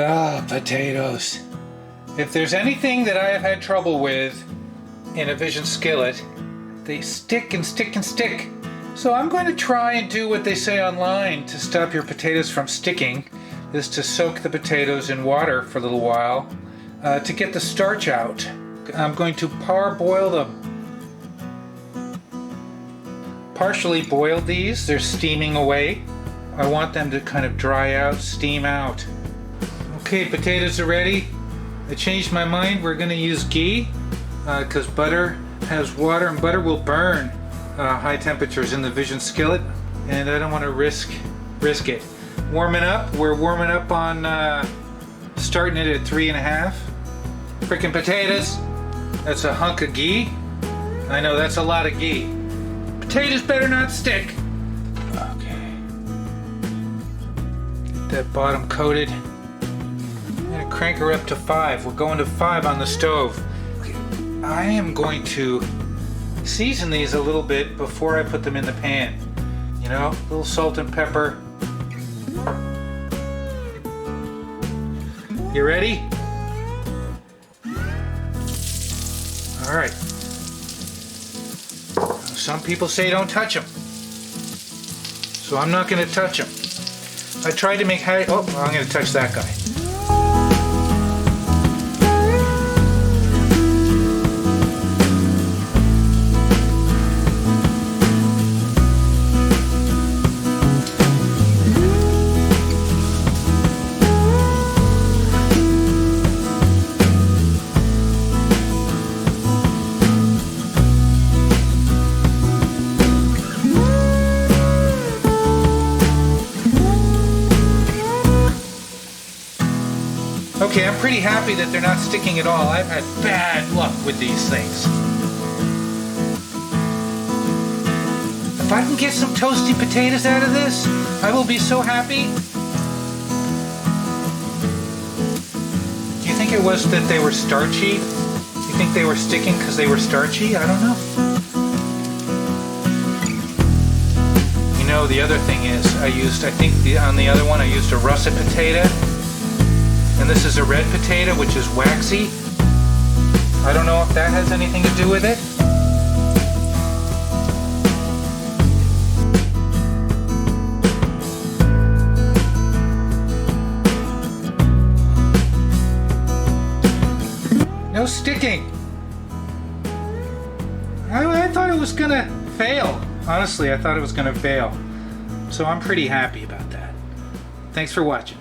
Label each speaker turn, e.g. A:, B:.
A: Ah, potatoes. If there's anything that I have had trouble with in a Vision skillet, they stick and stick and stick. So I'm going to try and do what they say online to stop your potatoes from sticking, is to soak the potatoes in water for a little while to get the starch out. I'm going to parboil them. Partially boiled these, they're steaming away. I want them to kind of dry out, steam out. Okay, potatoes are ready. I changed my mind. We're going to use ghee because butter has water and butter will burn high temperatures in the Vision skillet, and I don't want to risk it. Warming up. We're warming up on starting it at 3.5. Frickin' potatoes. That's a hunk of ghee. I know that's a lot of ghee. Potatoes better not stick. Okay. Get that bottom coated. I'm gonna crank her up to 5. We're going to 5 on the stove. I am going to season these a little bit before I put them in the pan. You know, a little salt and pepper. You ready? All right. Some people say don't touch them, so I'm not going to touch them. I tried to make I'm going to touch that guy. Okay, I'm pretty happy that they're not sticking at all. I've had bad luck with these things. If I can get some toasty potatoes out of this, I will be so happy. Do you think it was that they were starchy? Do you think they were sticking because they were starchy? I don't know. You know, the other thing is, on the other one I used a russet potato. And this is a red potato, which is waxy. I don't know if that has anything to do with it. No sticking. I thought it was gonna fail. Honestly, I thought it was gonna fail. So I'm pretty happy about that. Thanks for watching.